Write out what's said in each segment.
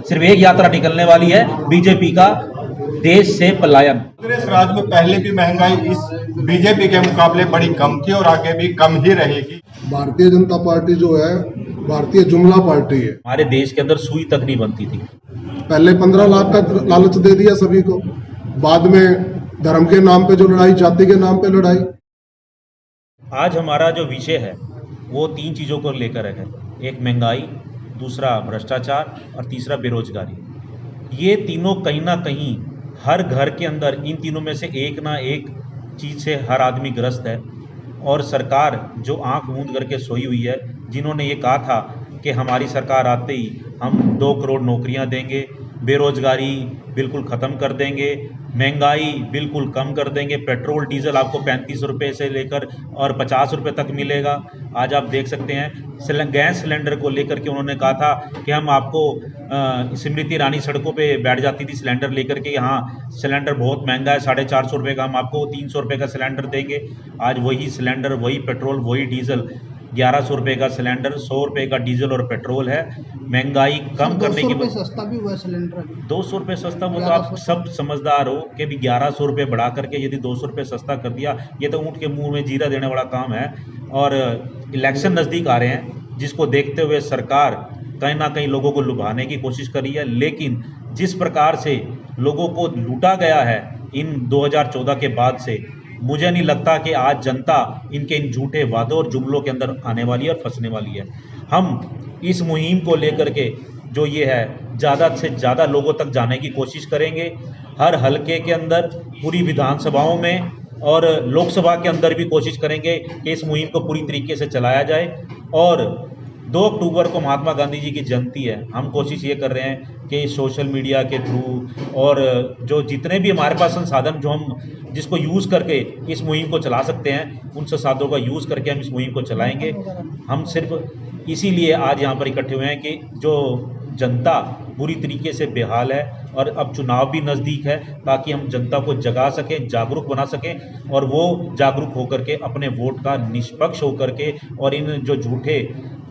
सिर्फ एक यात्रा निकलने वाली है, बीजेपी का देश से पलायन। कांग्रेस राज में पहले भी महंगाई इस बीजेपी के मुकाबले बड़ी कम थी और आगे भी कम ही रहेगी। भारतीय जनता पार्टी जो है भारतीय जुमला पार्टी है। हमारे देश के अंदर सुई तक नहीं बनती थी। पहले 15 लाख का लालच दे दिया सभी को, बाद में धर्म के नाम पे जो लड़ाई, जाति के नाम पे लड़ाई। आज हमारा जो विषय है वो 3 चीज़ों को लेकर है। एक महंगाई, दूसरा भ्रष्टाचार और तीसरा बेरोजगारी। ये तीनों कहीं ना कहीं हर घर के अंदर इन तीनों में से एक ना एक चीज़ से हर आदमी ग्रस्त है। और सरकार जो आंख मूंद करके सोई हुई है, जिन्होंने ये कहा था कि हमारी सरकार आते ही हम 2 करोड़ नौकरियां देंगे, बेरोजगारी बिल्कुल ख़त्म कर देंगे, महंगाई बिल्कुल कम कर देंगे, पेट्रोल डीजल आपको 35 रुपये से लेकर और 50 रुपये तक मिलेगा। आज आप देख सकते हैं गैस सिलेंडर को लेकर के उन्होंने कहा था कि हम आपको स्मृति ईरानी सड़कों पे बैठ जाती थी सिलेंडर लेकर के, यहाँ सिलेंडर बहुत महंगा है, 450 रुपये का, हम आपको 300 रुपये का सिलेंडर देंगे। आज वही सिलेंडर, वही पेट्रोल, वही डीजल, 1100 रुपये का सिलेंडर, 100 रुपये का डीजल और पेट्रोल है। महंगाई कम करने की 200 सस्ता भी हुआ सिलेंडर अभी। 200 रुपये सस्ता, वो तो आप सब समझदार हो कि भी 1100 रुपये बढ़ा करके यदि 200 रुपये सस्ता कर दिया, ये तो ऊँट के मुंह में जीरा देने वाला काम है। और इलेक्शन नज़दीक आ रहे हैं, जिसको देखते हुए सरकार कहीं ना कहीं लोगों को लुभाने की कोशिश कर रही है। लेकिन जिस प्रकार से लोगों को लूटा गया है इन 2014 के बाद से, मुझे नहीं लगता कि आज जनता इनके इन झूठे वादों और जुमलों के अंदर आने वाली है और फंसने वाली है। हम इस मुहिम को लेकर के जो ये है ज़्यादा से ज़्यादा लोगों तक जाने की कोशिश करेंगे। हर हलके के अंदर, पूरी विधानसभाओं में और लोकसभा के अंदर भी कोशिश करेंगे कि इस मुहिम को पूरी तरीके से चलाया जाए। और 2 अक्टूबर को महात्मा गांधी जी की जयंती है। हम कोशिश ये कर रहे हैं कि सोशल मीडिया के थ्रू और जो जितने भी हमारे पास संसाधन जो हम जिसको यूज़ करके इस मुहिम को चला सकते हैं, उन संसाधनों का यूज़ करके हम इस मुहिम को चलाएंगे। हम सिर्फ इसीलिए आज यहाँ पर इकट्ठे हुए हैं कि जो जनता बुरी तरीके से बेहाल है और अब चुनाव भी नज़दीक है, ताकि हम जनता को जगा सकें, जागरूक बना सकें और वो जागरूक होकर के अपने वोट का निष्पक्ष होकर के और इन जो झूठे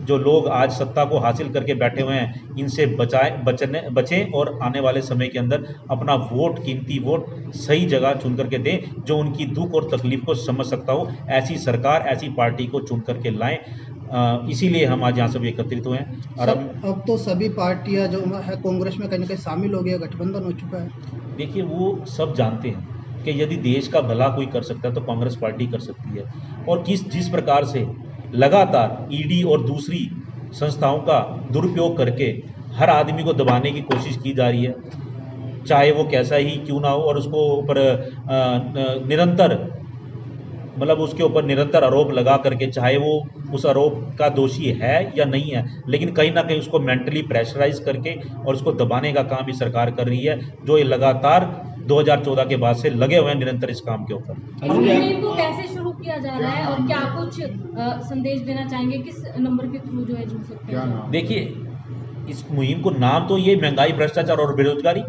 जो लोग आज सत्ता को हासिल करके बैठे हुए हैं, इनसे बचें और आने वाले समय के अंदर अपना वोट, कीमती वोट सही जगह चुन करके दें, जो उनकी दुख और तकलीफ को समझ सकता हो। ऐसी सरकार, ऐसी पार्टी को चुन करके लाएं। इसीलिए हम आज यहाँ सब एकत्रित हुए हैं। और अब तो सभी पार्टियां जो है कांग्रेस में कहीं ना कहीं शामिल हो गया, गठबंधन हो चुका है। देखिए, वो सब जानते हैं कि यदि देश का भला कोई कर सकता है तो कांग्रेस पार्टी कर सकती है। और जिस प्रकार से लगातार ईडी और दूसरी संस्थाओं का दुरुपयोग करके हर आदमी को दबाने की कोशिश की जा रही है, चाहे वो कैसा ही क्यों ना हो, और उसको ऊपर निरंतर मतलब उसके ऊपर निरंतर आरोप लगा करके, चाहे वो उस आरोप का दोषी है या नहीं है, लेकिन कहीं ना कहीं उसको मेंटली प्रेशराइज करके और उसको दबाने का काम भी सरकार कर रही है, जो ये लगातार 2014 के बाद से लगे हुए हैं निरंतर इस काम के ऊपर। मुहिम को कैसे शुरू किया जा रहा है और क्या कुछ संदेश देना चाहेंगे, किस नंबर के थ्रू जो है जुड़ सकते हैं? देखिए, इस मुहिम को नाम तो ये महंगाई, भ्रष्टाचार और बेरोजगारी,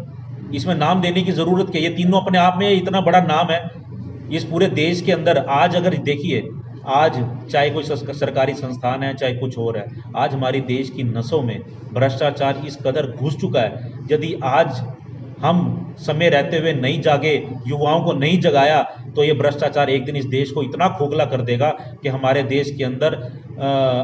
इसमें नाम देने की ज़रूरत क्या, ये तीनों अपने आप में इतना बड़ा नाम है इस पूरे देश के अंदर। आज अगर देखिए, आज चाहे कोई सरकारी संस्थान है, चाहे कुछ और है, आज हमारी देश की नसों में भ्रष्टाचार इस कदर घुस चुका है। यदि आज हम समय रहते हुए नहीं जागे, युवाओं को नहीं जगाया, तो ये भ्रष्टाचार एक दिन इस देश को इतना खोखला कर देगा कि हमारे देश के अंदर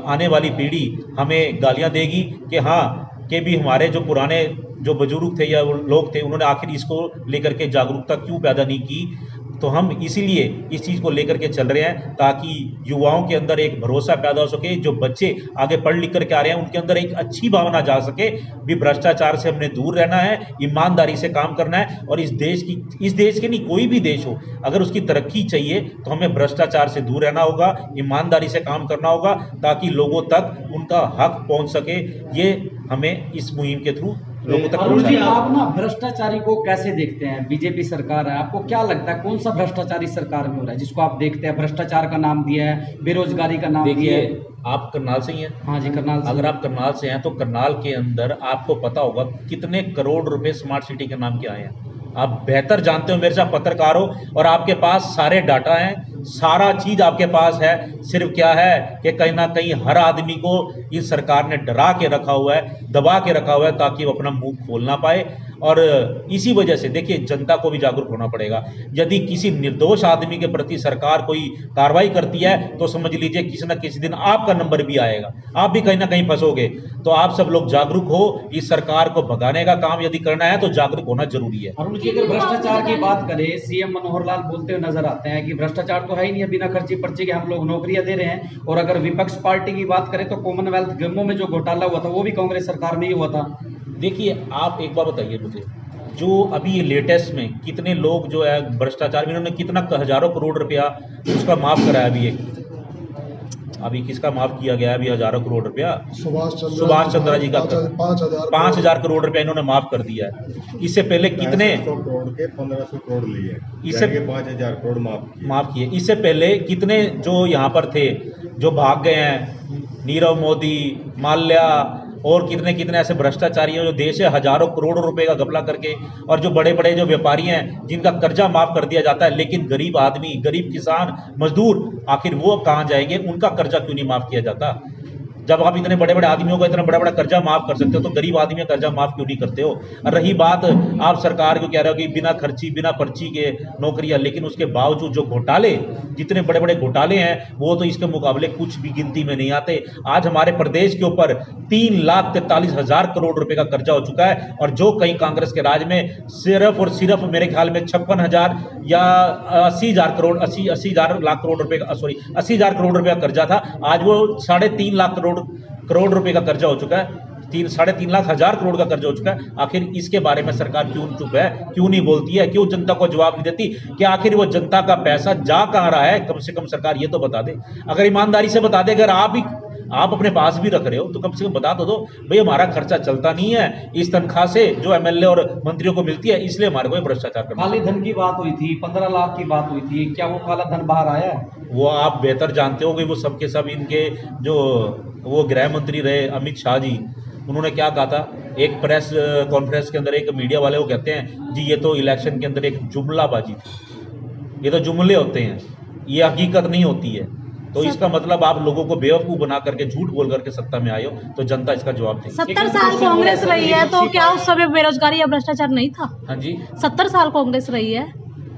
आने वाली पीढ़ी हमें गालियां देगी कि हाँ, कि भी हमारे जो पुराने जो बुजुर्ग थे या लोग थे, उन्होंने आखिर इसको लेकर के जागरूकता क्यों पैदा नहीं की। तो हम इसीलिए इस चीज़ को लेकर के चल रहे हैं, ताकि युवाओं के अंदर एक भरोसा पैदा हो सके, जो बच्चे आगे पढ़ लिख करके आ रहे हैं उनके अंदर एक अच्छी भावना जा सके भी भ्रष्टाचार से हमने दूर रहना है, ईमानदारी से काम करना है। और इस देश के नहीं, कोई भी देश हो, अगर उसकी तरक्की चाहिए तो हमें भ्रष्टाचार से दूर रहना होगा, ईमानदारी से काम करना होगा, ताकि लोगों तक उनका हक पहुंच सके। ये हमें इस मुहिम के थ्रू लोगों तक अरुण जी, आप ना भ्रष्टाचारी को कैसे देखते हैं? बीजेपी सरकार है, आपको क्या लगता है कौन सा भ्रष्टाचारी सरकार में हो रहा है जिसको आप देखते हैं? भ्रष्टाचार का नाम दिया है, बेरोजगारी का नाम दिया है। आप करनाल से ही हैं? हाँ जी, करनाल से। अगर आप करनाल से हैं तो करनाल के अंदर आपको पता होगा कितने करोड़ रुपए स्मार्ट सिटी के नाम के आए हैं। आप बेहतर जानते हो, मेरे साथ पत्रकार हो और आपके पास सारे डाटा हैं सारा चीज आपके पास है, सिर्फ क्या है कि कहीं ना कहीं हर आदमी को इस सरकार ने डरा के रखा हुआ है, दबा के रखा हुआ है, ताकि वो अपना मुंह खोल ना पाए। और इसी वजह से देखिए जनता को भी जागरूक होना पड़ेगा। यदि किसी निर्दोष आदमी के प्रति सरकार कोई कार्रवाई करती है तो समझ लीजिए किसी न किसी दिन आपका नंबर भी आएगा, आप भी कहीं ना कहीं फंसोगे। तो आप सब लोग जागरूक हो, इस सरकार को भगाने का काम यदि करना है तो जागरूक होना जरूरी है। अरुण जी, अगर भ्रष्टाचार की बात करें, सीएम मनोहर लाल बोलते हुए नजर आते हैं कि भ्रष्टाचार तो है ही नहीं, बिना खर्ची पर्ची के हम लोग नौकरियां दे रहे हैं। और अगर विपक्ष पार्टी की बात करें तो कॉमनवेल्थ गेमों में जो घोटाला हुआ था वो भी कांग्रेस सरकार में ही हुआ था। देखिए आप एक बात बताइए मुझे, जो अभी ये लेटेस्ट में कितने लोग जो है भ्रष्टाचार में, इन्होंने कितना हजारों करोड़ रुपया उसका माफ कराया। अभी किसका माफ किया गया अभी हजारों करोड़ रुपया? सुभाष चंद्र जी का 5,000 करोड़ रुपया इन्होंने माफ कर दिया है। इससे पहले कितने करोड़ के 1500 करोड़ लिए, इससे 5,000 करोड़ माफ किए। इससे पहले कितने जो यहाँ पर थे जो भाग गए हैं, नीरव मोदी, माल्या और कितने कितने ऐसे भ्रष्टाचारी हैं जो देश से हजारों करोड़ों रुपए का घपला करके, और जो बड़े बड़े जो व्यापारी हैं जिनका कर्जा माफ कर दिया जाता है, लेकिन गरीब आदमी, गरीब किसान, मजदूर आखिर वो कहाँ जाएंगे? उनका कर्जा क्यों नहीं माफ किया जाता? जब आप इतने बड़े बड़े आदमियों को इतना बड़ा बड़ा कर्जा माफ कर सकते हो तो गरीब आदमी का कर्जा माफ क्यों नहीं करते हो? और रही बात आप सरकार को कह रहे हो कि बिना खर्ची बिना पर्ची के नौकरियां, लेकिन उसके बावजूद जो घोटाले, जितने बड़े बड़े घोटाले हैं वो तो इसके मुकाबले कुछ भी गिनती में नहीं आते। आज हमारे प्रदेश के ऊपर 3,43,000 करोड़ रुपए का कर्जा हो चुका है, और जो कहीं कांग्रेस के राज में सिर्फ और सिर्फ मेरे ख्याल में 56,000 या 80,000 करोड़ 80,000 लाख करोड़ रुपए का 80,000 करोड़ रुपए का कर्जा था, आज वो 3.5 लाख करोड़ रुपए का कर्जा हो चुका है। 3.5 लाख हजार करोड़ का कर्जा हो चुका है। आखिर इसके बारे में सरकार क्यों चुप है, क्यों नहीं बोलती है, क्यों जनता को जवाब नहीं देती कि आखिर वो जनता का पैसा जा कहाँ रहा है? कम से कम सरकार ये तो बता दे। अगर ईमानदारी से बता दे, अगर आप अपने पास भी रख रहे हो तो कम से कम बता तो दो भाई हमारा खर्चा चलता नहीं है इस तनख्वाह से जो एमएलए और मंत्रियों को मिलती है, इसलिए हमारे को भ्रष्टाचार करना। काले धन की बात हुई थी, 15 लाख की बात हुई थी, क्या वो काला धन बाहर आया है? वो आप बेहतर जानते हो कि वो सबके सब इनके जो वो गृह मंत्री रहे अमित शाह जी, उन्होंने क्या कहा था एक प्रेस कॉन्फ्रेंस के अंदर? एक मीडिया वाले को कहते हैं जी ये तो इलेक्शन के अंदर एक जुमलाबाजी थी, ये तो जुमले होते हैं, ये हकीकत नहीं होती है। तो इसका मतलब आप लोगों को बेवकूफ बना करके झूठ बोल करके सत्ता में आए हो, तो जनता इसका जवाब देगी। 70 साल कांग्रेस रही है तो क्या उस समय बेरोजगारी या भ्रष्टाचार नहीं था? हाँ जी, 70 साल कांग्रेस रही है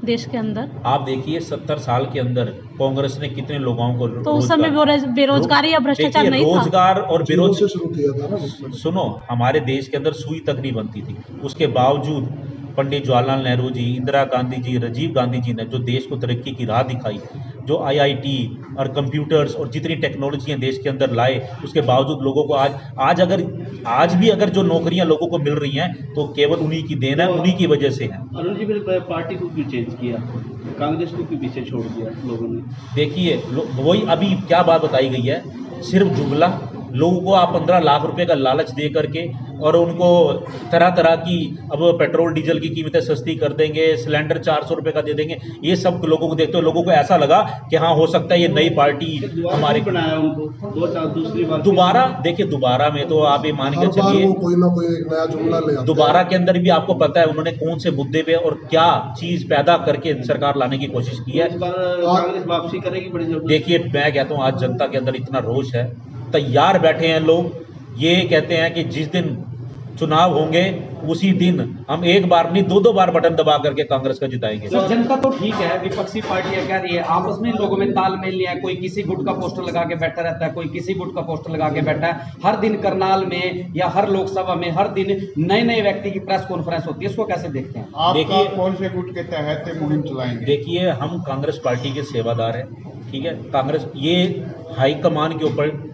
देश के अंदर। आप देखिए 70 साल के अंदर कांग्रेस ने कितने लोगों को तो उस समय बेरोजगारी या भ्रष्टाचार नहीं था? रोजगार और बेरोजगार शुरू किया था ना। सुनो, हमारे देश के अंदर सुई तक नहीं बनती थी, उसके बावजूद पंडित जवाहरलाल नेहरू जी, इंदिरा गांधी जी, राजीव गांधी जी ने जो देश को तरक्की की राह दिखाई, जो IIT और कंप्यूटर्स और जितनी टेक्नोलॉजियां देश के अंदर लाए, उसके बावजूद लोगों को आज भी अगर जो नौकरियां लोगों को मिल रही हैं तो केवल उन्हीं की देन है, उन्हीं की वजह से है। अरुण जी, मेरे पार्टी को क्यों चेंज किया, कांग्रेस को क्यों पीछे छोड़ दिया लोगों ने? देखिए वही अभी क्या बात बताई गई है, सिर्फ जुमला। लोगों को आप 15 लाख रुपए का लालच दे करके और उनको तरह तरह की अब पेट्रोल डीजल की कीमतें सस्ती कर देंगे, सिलेंडर 400 रुपए का दे देंगे, ये सब लोगों को देखते हो लोगों को ऐसा लगा कि हाँ हो सकता है ये नई पार्टी हमारे बनाया उनको दूसरी बार दोबारा। देखिए दोबारा में तो आप ये मान के चलिए कोई ना कोई एक नया जुमला ले आते हैं। दोबारा के अंदर भी आपको पता है उन्होंने कौन से मुद्दे पे और क्या चीज पैदा करके सरकार लाने की कोशिश की है। इस बार कांग्रेस वापसी करेगी बड़ी जरूर। देखिए मैं कहता हूँ आज जनता के अंदर इतना रोष है, तैयार बैठे हैं लोग, ये कहते हैं कि जिस दिन चुनाव होंगे उसी दिन हम एक बार नहीं 2-2 बार बटन दबा करके कांग्रेस का जिताएंगे। सर जनता तो ठीक है, विपक्षी पार्टियां कह रही है, आपस में लोगों में तालमेल नहीं है, कोई किसी गुट का पोस्टर लगा के बैठा रहता है, कोई किसी गुट का पोस्टर लगा के बैठा है। हर दिन करनाल में या हर लोकसभा में हर दिन नए नए व्यक्ति की प्रेस कॉन्फ्रेंस होती है, इसको कैसे देखते हैं? आपका कौन से गुट के तहत मुहिम चलाएंगे? देखिए हम कांग्रेस पार्टी के सेवादार हैं, ठीक है। कांग्रेस ये हाईकमान के ऊपर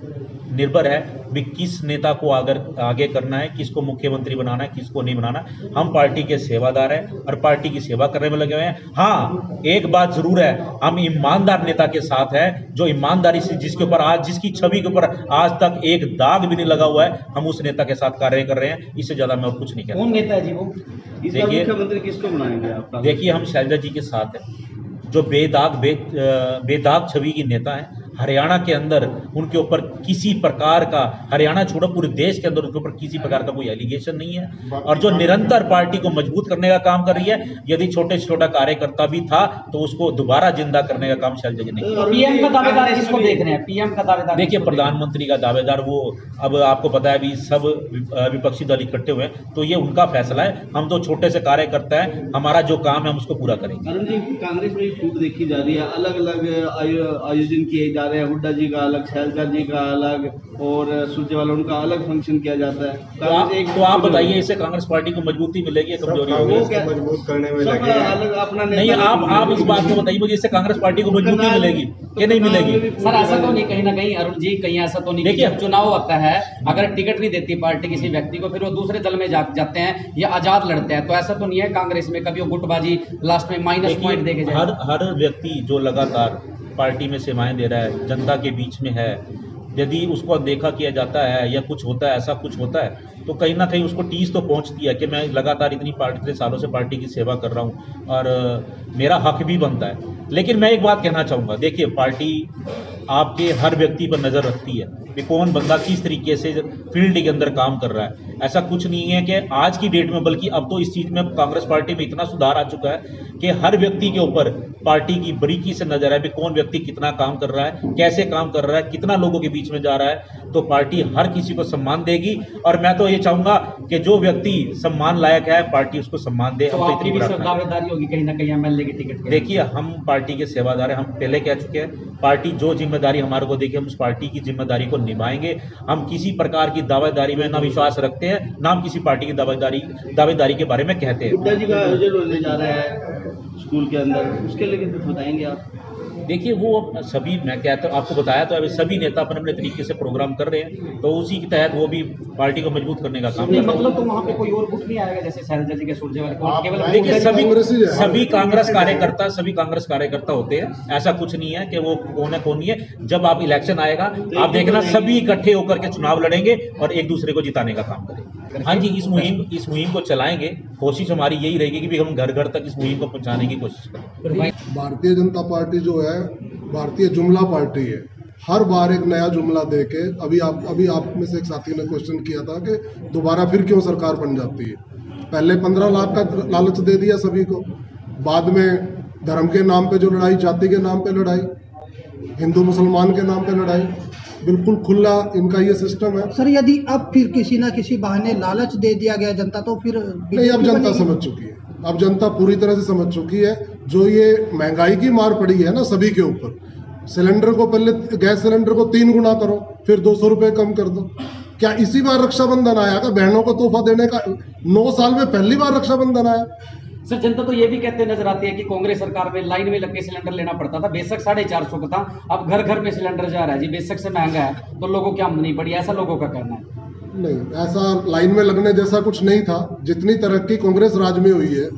निर्भर है भी किस नेता को आगे करना है, किसको मुख्यमंत्री बनाना है, किसको नहीं बनाना। हम पार्टी के सेवादार हैं और पार्टी की सेवा करने में लगे हुए हैं। हाँ एक बात जरूर है, हम ईमानदार नेता के साथ हैं, जो ईमानदारी से जिसकी छवि के ऊपर आज तक एक दाग भी नहीं लगा हुआ है, हम उस नेता के साथ कार्य कर रहे हैं। इससे ज्यादा मैं और कुछ नहीं कहता। कौन नेता है जी वो? इस बार मुख्यमंत्री किसको बनाएंगे आप? देखिए हम शैलजा जी के साथ हैं, जो बेदाग छवि की नेता है, हरियाणा के अंदर उनके ऊपर किसी प्रकार का, हरियाणा छोड़ो पूरे देश के अंदर उनके ऊपर किसी प्रकार का कोई एलिगेशन नहीं है, और जो निरंतर पार्टी को मजबूत करने का काम कर रही है। यदि छोटे से छोटा कार्यकर्ता भी था तो उसको दोबारा जिंदा करने का काम शैलजा जी ने किया। पीएम का दावेदार किसको देख रहे हैं? पीएम का दावेदार देखिए, किसको देख रहे हैं? प्रधानमंत्री का दावेदार वो, अब आपको पता है अभी सब विपक्षी दल इकट्ठे हुए हैं, तो ये उनका फैसला है। हम तो छोटे से कार्यकर्ता हैं, हमारा जो काम है हम उसको पूरा करेंगे। अरुण जी, कांग्रेस में छूट देखी जा रही है, अलग अलग आयोजन किए जा रहे हैं, हुड्डा जी का अलग, शैलजा जी का अलग, और सुरजेवाला उनका अलग फंक्शन किया जाता है। तो आप बताइए, इससे कांग्रेस पार्टी को मजबूती मिलेगी या कमजोरी होगी? मजबूत करने में सब लगे हैं। अलग अपना नहीं, आप इस बात को बताइए मुझे, इससे कांग्रेस पार्टी को मजबूती मिलेगी कि नहीं मिलेगी? सर ऐसा तो नहीं, कहीं ना कहीं अरुण जी, कहीं ऐसा तो नहीं कि देखिए, जब चुनाव होता है अगर टिकट नहीं देती पार्टी किसी व्यक्ति को, फिर वो दूसरे दल में जाते हैं या आजाद लड़ते हैं, तो ऐसा तो नहीं है कांग्रेस में कभी वो गुटबाजी लास्ट में माइनस पॉइंट देके जाए? हर व्यक्ति जो लगातार पार्टी में सेवाएं दे रहा है, जनता के बीच में है, यदि उसको अनदेखा किया जाता है या कुछ होता है, ऐसा कुछ होता है, तो कहीं ना कहीं उसको टीस तो पहुंचती है कि मैं लगातार इतने सालों से पार्टी की सेवा कर रहा हूं और मेरा हक भी बनता है। लेकिन मैं एक बात कहना चाहूँगा, देखिए, पार्टी आपके हर व्यक्ति पर नज़र रखती है कि कौन बंदा किस तरीके से फील्ड के अंदर काम कर रहा है। ऐसा कुछ नहीं है कि आज की डेट में, बल्कि अब तो इस चीज़ में कांग्रेस पार्टी में इतना सुधार आ चुका है कि हर व्यक्ति के ऊपर पार्टी की बारीकी से नजर है कि कौन व्यक्ति कितना काम कर रहा है, कैसे काम कर रहा है, कितना लोगों के बीच में जा रहा है। तो पार्टी हर किसी को सम्मान देगी, और मैं तो ये चाहूंगा कि जो व्यक्ति सम्मान लायक है पार्टी उसको सम्मान दे। तो हम तो आपकी इतनी भी बड़ा दावेदारी होगी कहीं ना कहीं एमएलए की टिकट के? देखिए, हम पार्टी के सेवादार हैं, हम पहले कह चुके हैं, पार्टी जो जिम्मेदारी हमारे को देखे हम उस पार्टी की जिम्मेदारी को निभाएंगे। हम किसी प्रकार की दावेदारी में ना विश्वास रखते हैं, ना हम किसी पार्टी की दावेदारी के बारे में कहते हैं। हुड्डा जी का आयोजन होने जा रहा है स्कूल के अंदर, उसके लिए कुछ बताएंगे आप? देखिए, वो सभी, मैं कहता हूँ, आपको बताया तो अभी सभी नेता अपने अपने तरीके से प्रोग्राम कर रहे हैं, तो उसी के तहत वो भी पार्टी को मजबूत करने का काम कर नहीं, रहे हैं। मतलब तो वहाँ पे कोई और गुट नहीं आएगा जैसे शैलजा जी के, सुरजेवाला के? केवल देखिए, कांग्रेस ही है। सभी कांग्रेस कार्यकर्ता होते हैं, ऐसा कुछ नहीं है कि वो कौन है कौन नहीं है। जब आप इलेक्शन आएगा, आप देखना सभी इकट्ठे होकर के चुनाव लड़ेंगे और एक दूसरे को जिताने का काम करेंगे। हाँ जी, इस मुहिम को चलाएंगे। कोशिश हमारी यही रहेगी कि भी हम घर घर तक इस मुहिम को पहुंचाने की कोशिश करें। भारतीय जनता पार्टी जो है, भारतीय जुमला पार्टी है। हर बार एक नया जुमला देके, अभी आप में से एक साथी ने क्वेश्चन किया था कि दोबारा फिर क्यों सरकार बन जाती है। पहले 15 लाख का लालच दे दिया सभी को, बाद में धर्म के नाम पे जो लड़ाई, जाति के नाम पे लड़ाई, हिंदू मुसलमान के नाम पे लड़ाई, बिल्कुल खुला इनका ये सिस्टम है। सर यदि अब फिर किसी ना किसी बहाने लालच दे दिया गया जनता, तो फिर नहीं, अब जनता समझ चुकी है, अब जनता पूरी तरह से समझ चुकी है। जो ये महंगाई की मार पड़ी है ना सभी के ऊपर, सिलेंडर को पहले, गैस सिलेंडर को 3 गुना करो, फिर 200 रुपए कम कर दो। क्या इसी बार रक्षाबंधन आया का बहनों को तोहफा देने का? 9 साल में पहली बार रक्षाबंधन आया। सर जनता तो ये भी कहते नजर आती है कि कांग्रेस सरकार में लाइन में लग के सिलेंडर लेना पड़ता था, बेशक 450 का था, अब घर घर में सिलेंडर जा रहा है जी, बेशक से महंगा है तो लोगों की आमदनी बढ़ी, ऐसा लोगों का कहना है। नहीं, ऐसा लाइन में लगने जैसा कुछ नहीं था। जितनी तरक्की कांग्रेस राज में हुई है,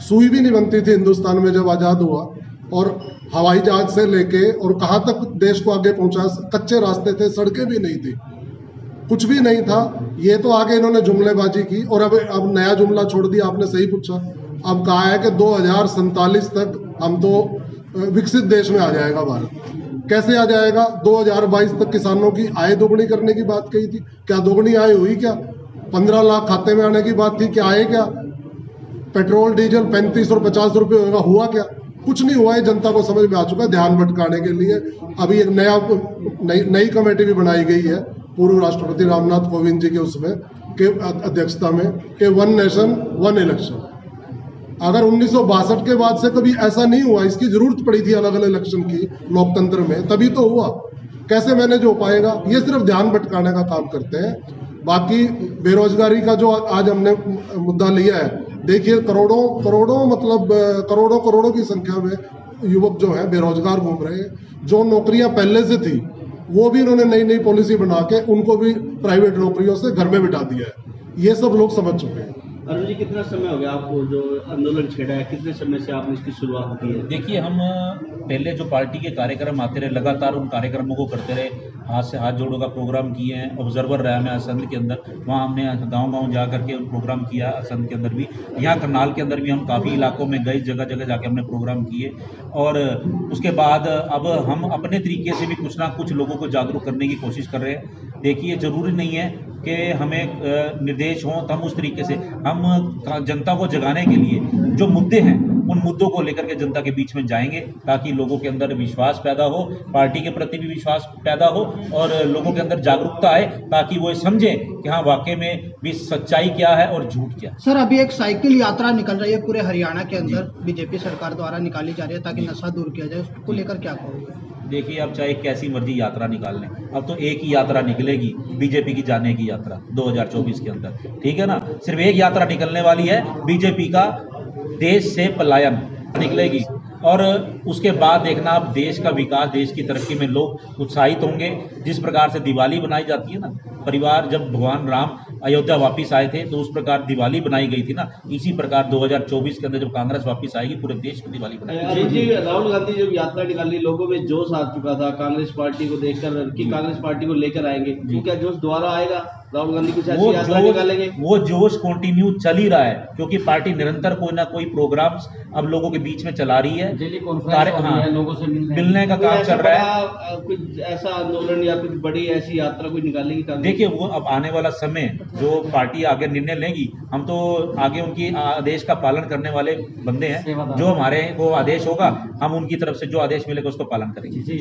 सुई भी नहीं बनती थी हिंदुस्तान में जब आजाद हुआ, और हवाई जहाज से लेके और कहाँ तक देश को आगे पहुंचा, कच्चे रास्ते थे, सड़कें भी नहीं थी, कुछ भी नहीं था। ये तो आगे इन्होंने जुमलेबाजी की, और अब नया जुमला छोड़ दिया। आपने सही पूछा, अब कहा है कि 2047 तक हम तो विकसित देश में आ जाएगा भारत। कैसे आ जाएगा? 2022 तक किसानों की आय दोगुनी करने की बात कही थी, क्या दोगुनी आय हुई? क्या 15 लाख खाते में आने की बात थी, क्या आए? क्या पेट्रोल डीजल 35 और 50 रुपए होगा, हुआ क्या? कुछ नहीं हुआ है। जनता को समझ में आ चुका है। ध्यान भटकाने के लिए अभी एक नई कमेटी भी बनाई गई है पूर्व राष्ट्रपति रामनाथ कोविंद जी के उसमें के अध्यक्षता में, कि 1 नेशन 1 इलेक्शन। अगर 1962 के बाद से कभी ऐसा नहीं हुआ, इसकी जरूरत पड़ी थी अलग अलग इलेक्शन की लोकतंत्र में, तभी तो हुआ। कैसे मैनेज हो पाएगा? ये सिर्फ ध्यान भटकाने का काम करते हैं। बाकी बेरोजगारी का जो आज हमने मुद्दा लिया है, देखिए करोड़ों की संख्या में युवक जो है बेरोजगार घूम रहे हैं। जो नौकरियां पहले से थी वो भी इन्होंने नई पॉलिसी बना के उनको भी प्राइवेट नौकरियों से घर में बिठा दिया है। ये सब लोग समझ चुके हैं। अरुण जी, कितना समय हो गया आपको जो आंदोलन छेड़ा है, कितने समय से आपने इसकी शुरुआत की है? देखिए, हम पहले जो पार्टी के कार्यक्रम आते रहे, लगातार उन कार्यक्रमों को करते रहे। हाथ से हाथ जोड़ो का प्रोग्राम किए हैं। ऑब्जर्वर रहा मैं असंध के अंदर, वहाँ हमने गांव-गांव जा करके प्रोग्राम किया असंध के अंदर भी, यहाँ करनाल के अंदर भी हम काफ़ी इलाकों में गए, जगह जगह जाके हमने प्रोग्राम किए। और उसके बाद अब हम अपने तरीके से भी कुछ ना कुछ लोगों को जागरूक करने की कोशिश कर रहे हैं। देखिए, ज़रूरी नहीं है कि हमें निर्देश हों तो हम उस तरीके से, हम जनता को जगाने के लिए जो मुद्दे हैं उन मुद्दों को लेकर के जनता के बीच में जाएंगे, ताकि लोगों के अंदर विश्वास पैदा हो, पार्टी के प्रति भी विश्वास पैदा हो और लोगों के अंदर जागरूकता आए, ताकि वो समझें कि हाँ वाकई में भी सच्चाई क्या है और झूठ क्या है। सर, अभी एक साइकिल यात्रा निकल रही है पूरे हरियाणा के अंदर, बीजेपी सरकार द्वारा निकाली जा रही है ताकि नशा दूर किया जाए, उसको लेकर क्या कहोगे? देखिए, अब चाहे कैसी मर्जी यात्रा निकाल लें, अब तो एक ही यात्रा निकलेगी, बीजेपी की जाने की यात्रा 2024 के अंदर, ठीक है ना। सिर्फ एक यात्रा निकलने वाली है, बीजेपी का देश से पलायन निकलेगी। और उसके बाद देखना आप देश का विकास, देश की तरक्की में लोग उत्साहित होंगे। जिस प्रकार से दिवाली बनाई जाती है ना, परिवार जब भगवान राम अयोध्या वापस आए थे तो उस प्रकार दिवाली बनाई गई थी ना, इसी प्रकार 2024 के अंदर जब कांग्रेस वापस आएगी पूरे देश में दिवाली बनाई जी, राहुल गांधी जब यात्रा निकाली, लोगों में जोश आ चुका था कांग्रेस पार्टी को देखकर कि कांग्रेस पार्टी को लेकर आएंगे, तो क्या जोश दोबारा आएगा? राहुल गांधी कुछ ऐसी यात्रा निकालेंगे? वो जोश कंटिन्यू चल ही रहा है, क्योंकि पार्टी निरंतर कोई ना कोई प्रोग्राम्स अब लोगों के बीच में चला रही है। लोगों से मिलने का काम चल रहा है। कुछ ऐसा आंदोलन या कुछ बड़ी ऐसी यात्रा कोई निकालेगी कांग्रेस? देखिए, वो अब आने वाला समय जो पार्टी आगे निर्णय लेगी, हम तो आगे उनकी आदेश का पालन करने वाले बंदे हैं। जो हमारे वो आदेश होगा, हम उनकी तरफ से जो आदेश मिलेगा उसको पालन करेंगे।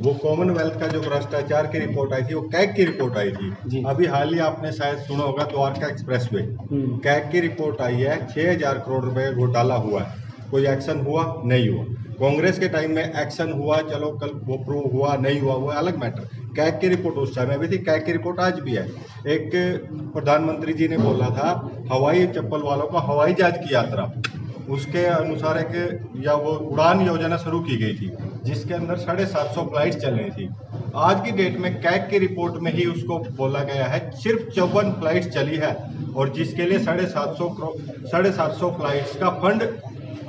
वो कॉमनवेल्थ का जो भ्रष्टाचार की रिपोर्ट आई थी, वो कैग की रिपोर्ट आई थी। अभी हाल ही आपने शायद सुना होगा, द्वारका एक्सप्रेसवे कैग की रिपोर्ट आई है, 6000 करोड़ रुपए घोटाला हुआ है। कोई एक्शन हुआ? नहीं हुआ। कांग्रेस के टाइम में एक्शन हुआ, चलो कल वो प्रूव हुआ नहीं हुआ, वो अलग मैटर। कैग की रिपोर्ट उस समय भी थी, कैग की रिपोर्ट आज भी है। एक प्रधानमंत्री जी ने बोला था हवाई चप्पल वालों का हवाई जहाज की यात्रा, उसके अनुसार एक या वो उड़ान योजना शुरू की गई थी, जिसके अंदर 750 फ्लाइट चल रही थी। आज की डेट में कैग की रिपोर्ट में ही उसको बोला गया है सिर्फ 54 फ्लाइट चली है, और जिसके लिए 750 फ्लाइट्स का फंड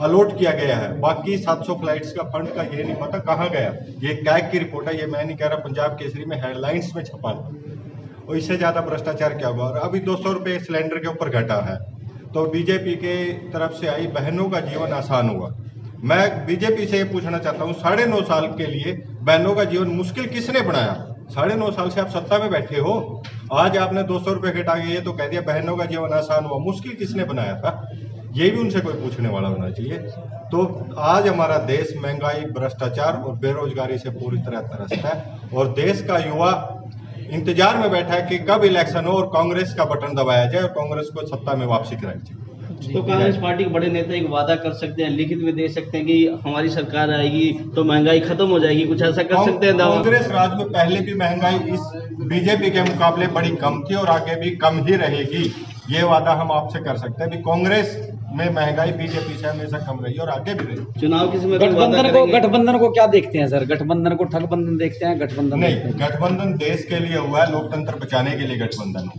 अलॉट किया गया है। बाकी 700 फ्लाइट्स का फंड का ये नहीं पता कहाँ गया। ये कैग की रिपोर्ट है, ये मैं नहीं कह रहा, पंजाब केसरी में हेडलाइंस में छपा है। और इससे ज़्यादा भ्रष्टाचार क्या हुआ? अभी 200 रुपये सिलेंडर के ऊपर घटा है, तो बीजेपी के तरफ से आई बहनों का जीवन आसान हुआ। मैं बीजेपी से ये पूछना चाहता हूँ, 9.5 साल के लिए बहनों का जीवन मुश्किल किसने बनाया? 9.5 साल से आप सत्ता में बैठे हो, आज आपने 200 रुपये घटा के ये तो कह दिया बहनों का जीवन आसान हुआ। मुश्किल किसने बनाया था? ये भी उनसे कोई पूछने वाला होना चाहिए। तो आज हमारा देश महंगाई, भ्रष्टाचार और बेरोजगारी से पूरी तरह त्रस्त है, और देश का युवा इंतजार में बैठा है कि कब इलेक्शन हो और कांग्रेस का बटन दबाया जाए और कांग्रेस को सत्ता में वापसी कराई जाए। तो कांग्रेस पार्टी के बड़े नेता एक वादा कर सकते हैं, लिखित में दे सकते हैं कि हमारी सरकार आएगी तो महंगाई खत्म हो जाएगी, कुछ ऐसा कर सकते हैं दावा? कांग्रेस राज में पहले भी महंगाई इस बीजेपी के मुकाबले बड़ी कम थी और आगे भी कम ही रहेगी। ये वादा हम आपसे कर सकते हैं कि कांग्रेस में महंगाई बीजेपी से हमेशा कम रही और आगे भी रही। चुनाव किसी में गठबंधन को क्या देखते हैं सर? गठबंधन को ठगबंधन देखते हैं? गठबंधन नहीं, गठबंधन देश के लिए हुआ है, लोकतंत्र बचाने के लिए गठबंधन।